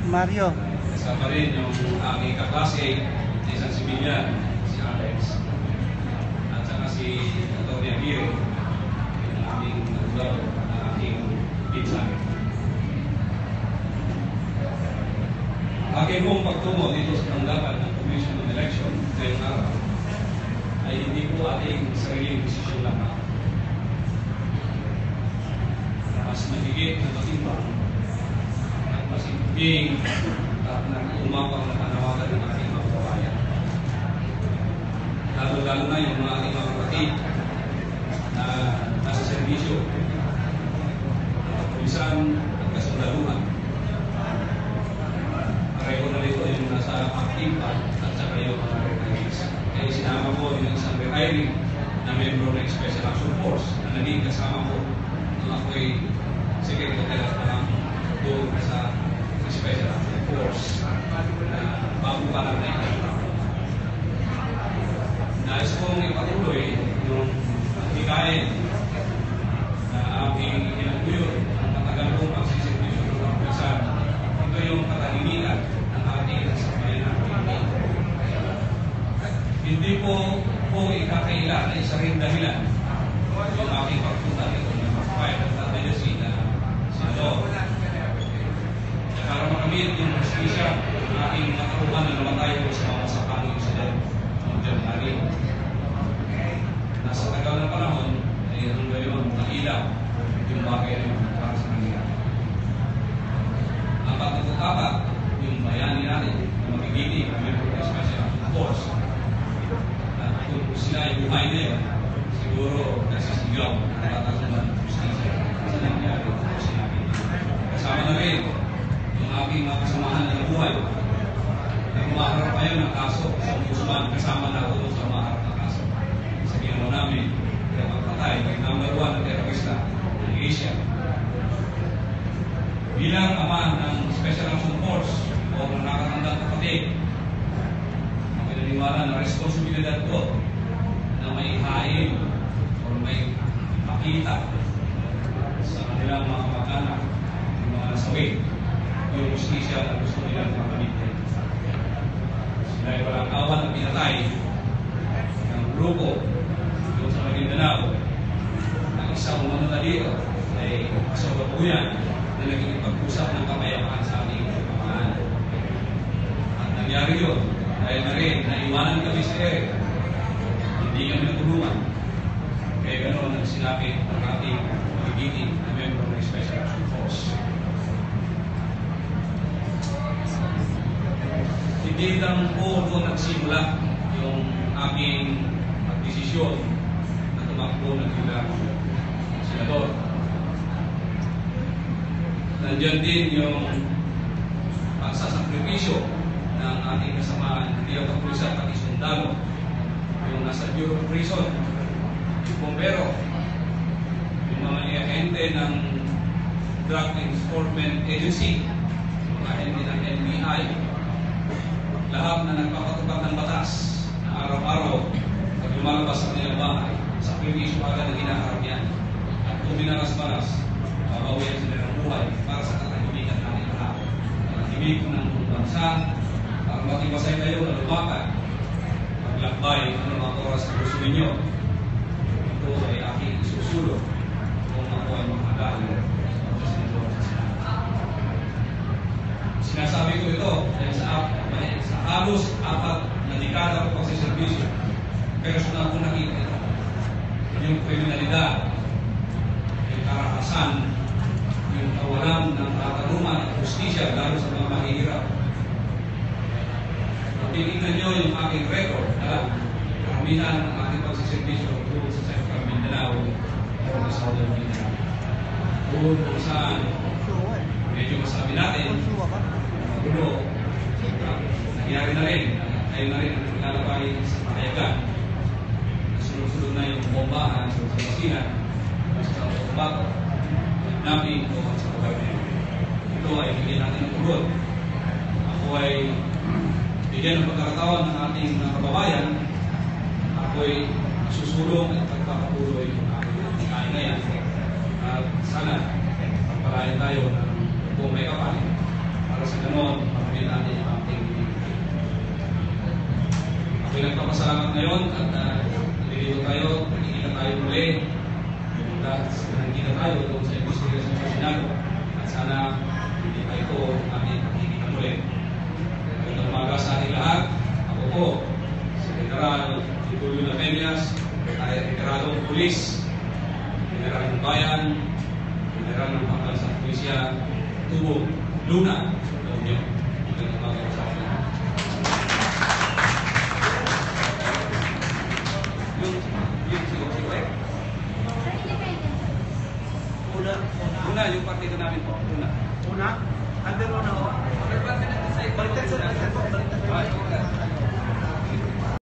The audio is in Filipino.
Mario. Kasama rin yung aming kaklase, isang sibilyan, si Alex. At saka si Atty. Aguirre, yung aming nagulaw ng aking pinsan. Aking pong pagtungo dito sa tanggapan ng Commission on Election ngayong araw ay hindi po ating sariling desisyon lamang. Mas mahigit na matimbang at mas ibig at umapang na panawagan ng ating mga kababayan. Lalo-lalo na yung mga ating mga kapatid na nasa serbisyo, kapulisan at kasundaluhan. Pareho na rito yung nasa aktiba at saka yung mga retirees. Kaya sinama ko yung isang retiree na membro ng Special Action Force na naging kasama ko nung ako'y secretary ng doon sa Special Action Force na bago pa lang na ito. Nais kong ipatuloy yung hikain na aming inaguyod ang matagal kong pagsisipusyon ng kapulisan. Ito yung katahimikan ng ating sabayan ng Pilipino. Hindi po ikakaila na isa rin dahilan yung aking pagpunta ito ng pagpapayag ng Tatayasi na senador. Para makamit yung justisya ng aking nakakuha na namatay ko sa mga sapang incident noong January. Nasa tagal ng panahon ay ang gayon nailaw yung bagay na yun para sa kanila. Ang pagtututapa yung bayani natin na magiging member of Special Force. Kung sila ay buhay na yun, siguro nasisigaw at tatasungan ng justisya sa nangyari o sinabi. Kasama na rin yung aking mga kasamahan na nabuhay na kumaharap tayo ng kaso sa Ombudsman, kasama na ako sa kumaharap ng kaso. Sa ginawa namin, kaya magpatay ng number 1 na terorista ng Asia. Bilang ama ng Special Action Force o ng nakatandang kapatid, ang pinaniwala na responsibilidad ko na may hain o may pakita sa kanilang mga kamag-anak, yung mga nasawi, yung justisya na gusto nilang makamitin. Sila ay walang awan na pinatay ng grupo doon sa Maguindanao. Ang isang manunalito ay kasababuyan na naging pag-usap ng kapayapaan sa ating pamahalaan. At nangyari yun dahil na rin naiwanan kami sa ere. Hindi kami natulungan. Kaya ganoon ang sinabi ng ating magigiting na member ng Special Action Force. Hindi lang po doon nagsimula yung aming pagdesisyon na tumakbo ng bilang senador. Nandiyan din yung pagsasakripisyo ng ating kasamaan, hindi ang kapulisan pati sundalo, yung nasa Bureau of Prison, yung bombero, yung mga agente ng Drug Enforcement Agency, yung mga agente ng NBI, lahat na nagpapatupad ng batas na araw-araw pag lumalabas sa kanilang bahay, sa sakripisyo agad ang hinaharap yan. At kung binaras-baras, babawian sila ng buhay para sa katahimikan natin lahat. Katahimik ng bansa, para matibasay tayo na lumakan, maglakbay ng mga oras na gusto ninyo. Ito ay aking isusulong kung ako ay makadalo sa senador sa Senado. Sinasabi ko ito dahil sa halos 4 na dekada ko pagsiservisyo, personal ko nakita ito. Yung kriminalidad, yung karahasan, yung kawalan ng katarungan at justisya lalo sa mga mahihirap. Kung tinignan nyo yung aking record, karamihan ng aking pagsiservisyo doon sa Central Mindanao o sa Southern Mindanao. Doon kung saan medyo masabi natin, magulo, nangyari na rin, tayo na rin ang nilalabay sa pakayagan. Sunod-sunod na yung bombahan sa Basilan, sa Obato, namin o sa government. Ito ay bigyan natin ng tulot. Ako ay bigyan ng pagkakataon ng ating mga kababayan. Ako ay susulong at pagpapatuloy ng aking kain na yan. At sana pagpalayan tayo ng buong may kapal para sa ganun Panginoon, pagpapit natin ang ating binibigay. Ako'y nagpapasalamat ngayon at nalilito tayo, nakikita tayo muli. Nakikita tayo doon sa investigation sa Senado. At sana hindi pa ito ating pagkikita muli. Magandang umaga sa ating lahat. Ako po, si General Julio Lamelias, Retiradong Pulis, General ng Bayan, General ng Pangkalasang Pulisya, Tubo, Luna, Lomyo. Magandang umaga sa ating lahat. Una, yung partido namin po. Una? Under una o? Baliktad sa baliktad.